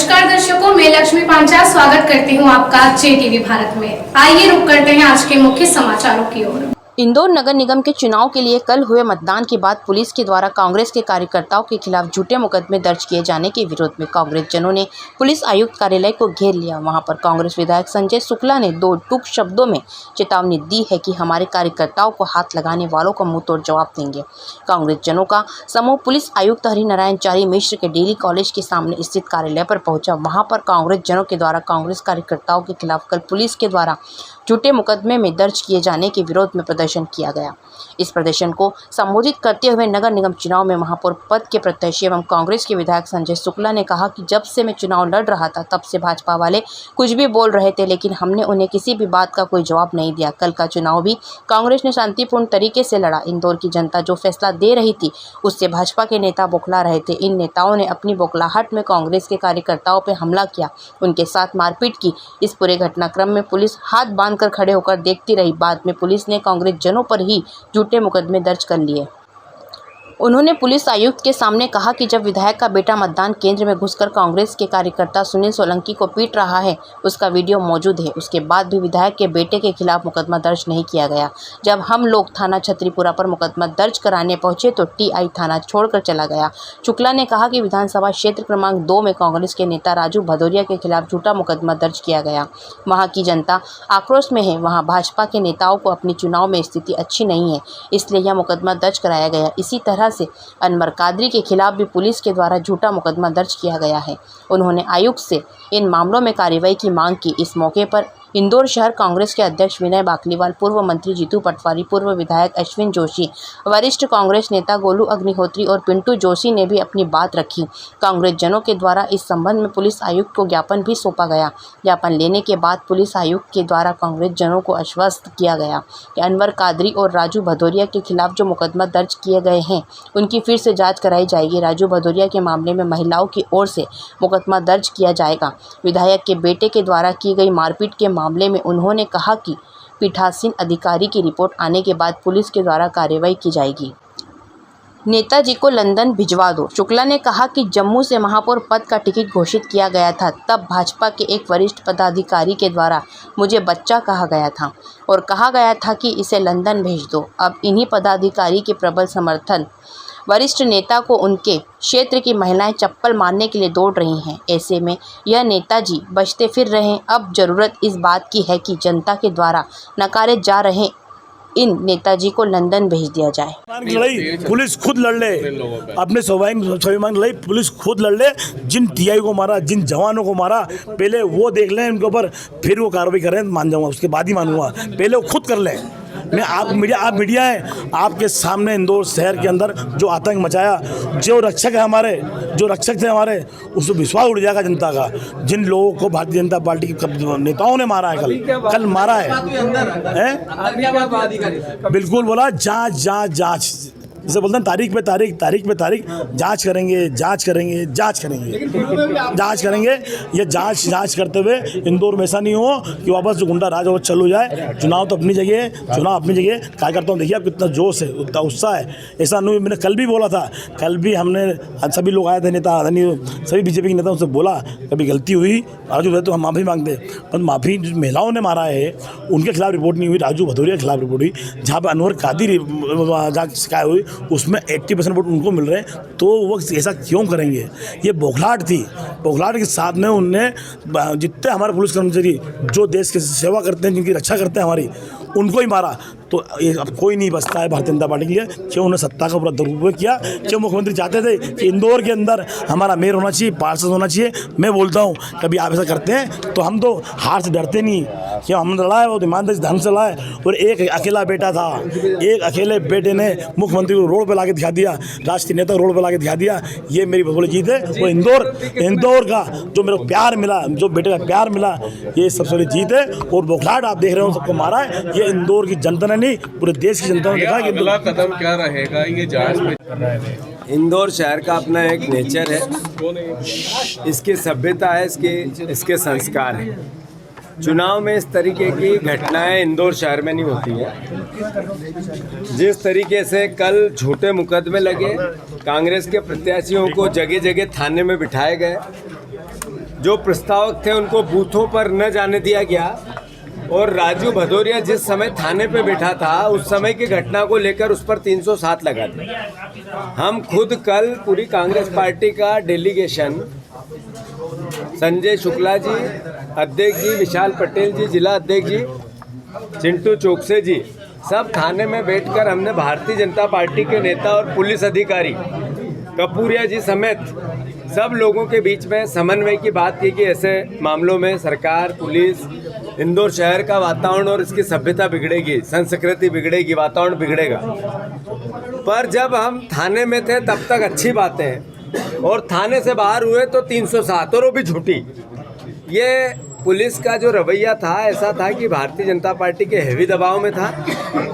नमस्कार दर्शकों, मैं लक्ष्मी पांचाल स्वागत करती हूं आपका JTV भारत में। आइए रुक करते हैं आज के मुख्य समाचारों की ओर। इंदौर नगर निगम के चुनाव के लिए कल हुए मतदान के बाद पुलिस के द्वारा कांग्रेस के कार्यकर्ताओं के खिलाफ झूठे मुकदमे दर्ज किए जाने के विरोध में कांग्रेस जनों ने पुलिस आयुक्त कार्यालय को घेर लिया। वहां पर कांग्रेस विधायक संजय शुक्ला ने दो टूक शब्दों में चेतावनी दी है कि हमारे कार्यकर्ताओं को हाथ लगाने वालों को मुंहतोड़ जवाब देंगे। कांग्रेस जनों का समूह पुलिस आयुक्त हरिनारायण चारी मिश्र के डेली कॉलेज के सामने स्थित कार्यालय पर पहुंचा। वहां पर कांग्रेस जनों के द्वारा कांग्रेस कार्यकर्ताओं के खिलाफ कल पुलिस के द्वारा झूठे मुकदमे में दर्ज किए जाने के विरोध में प्रदर्शन किया गया। इस प्रदर्शन को संबोधित करते हुए नगर निगम चुनाव में महापौर पद के प्रत्याशी एवं कांग्रेस के विधायक संजय शुक्ला ने कहा कि जब से मैं चुनाव लड़ रहा था तब से भाजपा वाले कुछ भी बोल रहे थे, लेकिन हमने उन्हें किसी भी बात का कोई जवाब नहीं दिया। कल का चुनाव भी कांग्रेस ने शांतिपूर्ण तरीके से लड़ा। इंदौर की जनता जो फैसला दे रही थी उससे भाजपा के नेता बौखला रहे थे। इन नेताओं ने अपनी बौखलाहट में कांग्रेस के कार्यकर्ताओं पर हमला किया, उनके साथ मारपीट की। इस पूरे घटनाक्रम में पुलिस हाथ बांधकर खड़े होकर देखती रही। बाद में पुलिस ने कांग्रेस जनों पर ही झूठे मुकदमे दर्ज कर लिए। उन्होंने पुलिस आयुक्त के सामने कहा कि जब विधायक का बेटा मतदान केंद्र में घुसकर कांग्रेस के कार्यकर्ता सुनील सोलंकी को पीट रहा है, उसका वीडियो मौजूद है, उसके बाद भी विधायक के बेटे के खिलाफ मुकदमा दर्ज नहीं किया गया। जब हम लोग थाना छतरीपुरा पर मुकदमा दर्ज कराने पहुंचे तो TI थाना छोड़कर चला गया। शुक्ला ने कहा कि विधानसभा क्षेत्र क्रमांक 2 में कांग्रेस के नेता राजू भदौरिया के खिलाफ झूठा मुकदमा दर्ज किया गया। वहाँ की जनता आक्रोश में है। वहाँ भाजपा के नेताओं को अपनी चुनाव में स्थिति अच्छी नहीं है, इसलिए यह मुकदमा दर्ज कराया गया। इसी तरह से अनवर कादरी के खिलाफ भी पुलिस के द्वारा झूठा मुकदमा दर्ज किया गया है। उन्होंने आयुक्त से इन मामलों में कार्रवाई की मांग की। इस मौके पर इंदौर शहर कांग्रेस के अध्यक्ष विनय बाकलीवाल, पूर्व मंत्री जीतू पटवारी, पूर्व विधायक अश्विन जोशी, वरिष्ठ कांग्रेस नेता गोलू अग्निहोत्री और पिंटू जोशी ने भी अपनी बात रखी। कांग्रेस जनों के द्वारा इस संबंध में पुलिस आयुक्त को ज्ञापन भी सौंपा गया। ज्ञापन लेने के बाद पुलिस आयुक्त के द्वारा कांग्रेस जनों को आश्वस्त किया गया कि अनवर कादरी और राजू भदौरिया के खिलाफ जो मुकदमा दर्ज किए गए हैं उनकी फिर से जाँच कराई जाएगी। राजू भदौरिया के मामले में महिलाओं की ओर से मुकदमा दर्ज किया जाएगा। विधायक के बेटे के द्वारा की गई मारपीट के मामले में उन्होंने कहा कि पीठासीन अधिकारी की रिपोर्ट आने के बाद पुलिस के द्वारा कार्रवाई की जाएगी। नेताजी को लंदन भिजवा दो। शुक्ला ने कहा कि जम्मू से महापौर पद का टिकट घोषित किया गया था, तब भाजपा के एक वरिष्ठ पदाधिकारी के द्वारा मुझे बच्चा कहा गया था और कहा गया था कि इसे लंदन भेज दो। अब इन्हीं पदाधिकारी के प्रबल समर्थन वरिष्ठ नेता को उनके क्षेत्र की महिलाएं चप्पल मारने के लिए दौड़ रही हैं। ऐसे में यह नेताजी बचते फिर रहे। अब जरूरत इस बात की है कि जनता के द्वारा नकारे जा रहे इन नेताजी को लंदन भेज दिया जाए। लड़ाई पुलिस खुद लड़ ले, अपने स्वाभिमान लड़ाई पुलिस खुद लड़ ले। जिन TI को मारा, जिन जवानों को मारा, पहले वो देख लें उनके ऊपर, फिर वो कार्रवाई करें, मान जाऊंगा, उसके बाद ही मानूंगा। पहले वो खुद कर लें। मैं आप मीडिया है, आपके सामने इंदौर शहर के अंदर जो आतंक मचाया, जो रक्षक है हमारे, जो रक्षक थे हमारे, उसको विश्वास उड़ जाएगा जनता का। जिन लोगों को भारतीय जनता पार्टी के नेताओं ने मारा है, कल मारा है? बिल्कुल बोला जांच जैसे बोलते हैं तारीख पे तारीख जांच करेंगे। ये जांच करते हुए इंदौर में ऐसा नहीं हो कि वापस जो गुंडा राज और चालू जाए। चुनाव अपनी जगह कार्यकर्ताओं देखिए आप कितना जोश है, उतना उत्साह है। ऐसा नहीं, मैंने कल भी बोला था, कल भी हमने सभी लोग आए थे, नेता सभी BJP के नेताओं से बोला कभी गलती हुई राजू तो हम माफ़ी मांगते, पर माफ़ी जो महिलाओं ने मारा है उनके खिलाफ रिपोर्ट नहीं हुई, राजू भदौरिया के खिलाफ रिपोर्ट हुई। जहाँ पर अनवर कादरी शिकायत हुई उसमें 80% वोट उनको मिल रहे हैं, तो वो ऐसा क्यों करेंगे? ये बौखलाहट थी। बौखलाहट के साथ में उनने जितने हमारे पुलिस कर्मचारी जो देश की सेवा करते हैं, जिनकी रक्षा करते हैं हमारी, उनको ही मारा। तो अब कोई नहीं बचता है भारतीय जनता पार्टी के लिए। क्यों उन्होंने सत्ता का पूरा दुरुपयोग किया? क्यों मुख्यमंत्री चाहते थे कि इंदौर के अंदर हमारा मेयर होना चाहिए, पार्षद होना चाहिए? मैं बोलता हूँ कभी आप ऐसा करते हैं तो हम तो हार से डरते नहीं। क्यों हमने लड़ा है, वो ईमानदारी से ढंग से लड़ा है। और एक अकेला बेटा था, एक अकेले बेटे ने मुख्यमंत्री को रोड पर ला के दिखा दिया, राष्ट्रीय नेता रोड पर ला के दिखा दिया। ये मेरी बड़ी जीत है। वो इंदौर का जो मेरे को प्यार मिला, जो बेटे का प्यार मिला, ये सबसे बड़ी जीत है। और बौखलाहट आप देख रहे हो सबको मारा है, ये इंदौर की जनता ने नहीं, पूरे देश की जनता ने देखा कि अगला कदम क्या रहेगा ये जांच में। इंदौर शहर का अपना एक नेचर है, इसकी सभ्यता है, इसके संस्कार है। चुनाव में इस तरीके की घटनाएं इंदौर शहर में नहीं होती है। जिस तरीके से कल झूठे मुकदमे लगे, कांग्रेस के प्रत्याशियों को जगह जगह थाने में बिठाए गए, जो प्रस्तावक थे उनको बूथों पर न जाने दिया गया और राजू भदौरिया जिस समय थाने पे बैठा था उस समय की घटना को लेकर उस पर 307 लगा दिया। हम खुद कल पूरी कांग्रेस पार्टी का डेलीगेशन संजय शुक्ला जी अध्यक्ष जी, विशाल पटेल जी जिला अध्यक्ष जी, चिंटू चोकसे जी, सब थाने में बैठकर हमने भारतीय जनता पार्टी के नेता और पुलिस अधिकारी कपूरिया जी समेत सब लोगों के बीच में समन्वय की बात की कि ऐसे मामलों में सरकार, पुलिस, इंदौर शहर का वातावरण और इसकी सभ्यता बिगड़ेगी, संस्कृति बिगड़ेगी, वातावरण बिगड़ेगा। पर जब हम थाने में थे तब तक अच्छी बातें हैं और थाने से बाहर हुए तो 307 और वो भी झूठी। ये पुलिस का जो रवैया था ऐसा था कि भारतीय जनता पार्टी के हेवी दबाव में था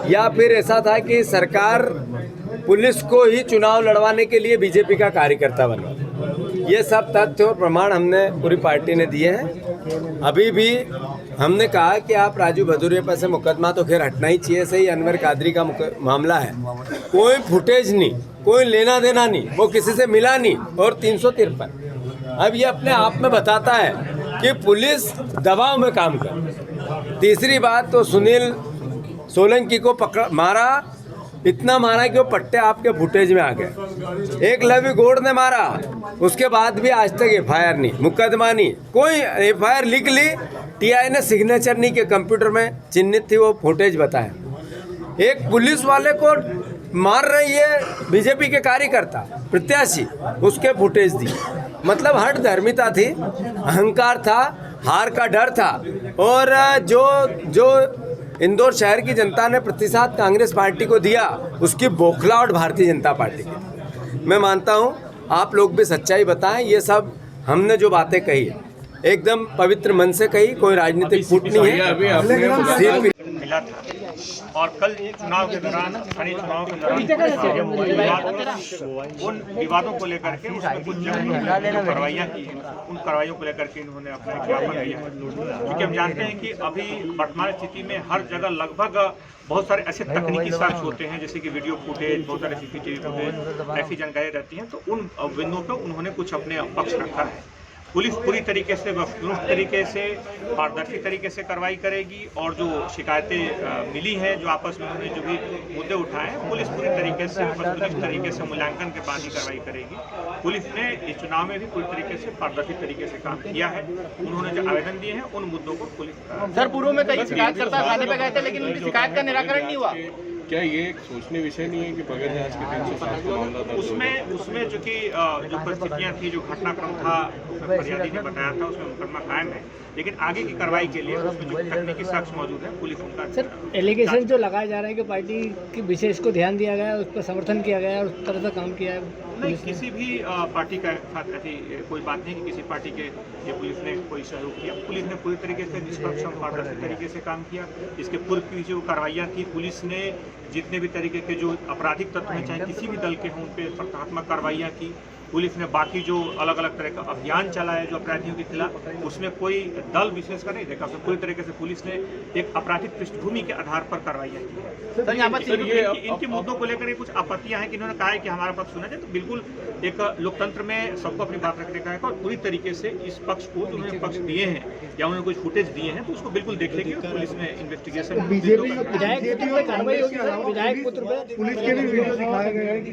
या फिर ऐसा था कि सरकार पुलिस को ही चुनाव लड़वाने के लिए बीजेपी का कार्यकर्ता बना। ये सब तथ्य और प्रमाण हमने पूरी पार्टी ने दिए हैं। अभी भी हमने कहा कि आप राजू भदौरिया पर से मुकदमा तो खैर हटना ही चाहिए, सही अनवर कादरी का मामला है, कोई फुटेज नहीं, कोई लेना देना नहीं, वो किसी से मिला नहीं और 353। अब ये अपने आप में बताता है कि पुलिस दबाव में काम कर। तीसरी बात तो सुनील सोलंकी को मारा, इतना मारा कि वो पट्टे आपके फुटेज में आ गए। एक लवी गौड़ ने मारा, उसके बाद भी आज तक एफआईआर नहीं, मुकदमा नहीं, कोई एफआईआर लिख ली, टीआई ने सिग्नेचर नहीं के कंप्यूटर में चिन्हित थी, वो फुटेज बताया। एक पुलिस वाले को मार रही है बीजेपी के कार्यकर्ता प्रत्याशी, उसके फुटेज दी। मतलब हट धर्मिता थी, अहंकार था, हार का डर था और जो इंदौर शहर की जनता ने प्रतिशत कांग्रेस पार्टी को दिया उसकी बौखलाहट भारतीय जनता पार्टी की। मैं मानता हूं आप लोग भी सच्चाई बताएं। ये सब हमने जो बातें कही एकदम पवित्र मन से कही, कोई राजनीतिक फूट नहीं है। मिला था और कल चुनाव के दौरान, स्थानीय चुनाव के दौरान उन विवादों को लेकर के उसमें कुछ जो कार्रवाइयाँ की हैं, उन कार्रवाइयों को लेकर के इन्होंने अपना ज्ञापन दिया है। क्योंकि हम जानते हैं कि अभी वर्तमान स्थिति में हर जगह लगभग बहुत सारे ऐसे तकनीकी साक्ष्य होते हैं, जैसे कि वीडियो फुटेज, बहुत सारे सीसीटीवी फुटेज, ऐसी जानकारी रहती हैं। तो उन बिंदुओं पर उन्होंने कुछ अपने पक्ष रखा है। पुलिस पूरी तरीके से वस्तुनिष्ठ तरीके से, पारदर्शी तरीके से कार्रवाई करेगी और जो शिकायतें मिली हैं, जो आपस में उन्होंने जो भी मुद्दे उठाए हैं, पुलिस पूरी तरीके से वस्तुनिष्ठ तरीके से मूल्यांकन के बाद ही कार्रवाई करेगी। पुलिस ने इस चुनाव में भी पूरी तरीके से पारदर्शी तरीके से काम किया है। उन्होंने जो आवेदन दिए हैं उन मुद्दों को पुलिस सर पूर्व में कई शिकायतकर्ता थाने पे गए थे लेकिन उनकी शिकायत का निराकरण नहीं हुआ। क्या ये एक सोचने विषय नहीं है कि बगैर जांच के 307 का मामला दर्ज उसमें जो कि जो परिस्थितियां थी, जो घटनाक्रम था, फरियादी ने बताया था, उसमें मुकदमा कायम है। लेकिन आगे की कार्रवाई के लिए उसमें जो तकनीकी साक्ष्य मौजूद है, पुलिस उनका सर एलिगेशन जो लगाया जा रहा है कि पार्टी की विशेष को ध्यान दिया गया है, उस पर समर्थन किया गया है और उस तरह से काम किया है। नहीं, किसी भी पार्टी का साथ ऐसी कोई बात नहीं कि किसी पार्टी के ये पुलिस ने कोई सहयोग किया। पुलिस ने पूरी तरीके से निष्पक्ष और पारदर्शी तरीके से काम किया। इसके पूर्व की जो कार्रवाइयाँ थी, पुलिस ने जितने भी तरीके के जो आपराधिक तत्व हैं, चाहे किसी भी दल के हों, उन पर सकारात्मक कार्रवाइयाँ की। पुलिस ने बाकी जो अलग अलग तरह का अभियान चलाया जो अपराधियों के खिलाफ, उसमें कोई दल विशेष का नहीं देखा। पूरी तरीके से पुलिस ने एक आपराधिक पृष्ठभूमि के आधार पर कार्रवाइयाँ की। सर यहाँ पर इनके मुद्दों को लेकर कुछ आपत्तियां हैं कि इन्होंने कहा है कि हमारा पक्ष सुना जाए। तो बिल्कुल एक लोकतंत्र में सबको अपनी बात रखने का है और पूरी तरीके से इस पक्ष को जो उन्होंने पक्ष दिए हैं या उन्होंने कुछ फुटेज दिए हैं तो उसको बिल्कुल देख लेगी पुलिस में इन्वेस्टिगेशन। विधायक पुत्र पे कार्रवाई होगी, विधायक पुत्र पे पुलिस के भी वीडियो दिखाए गए हैं कि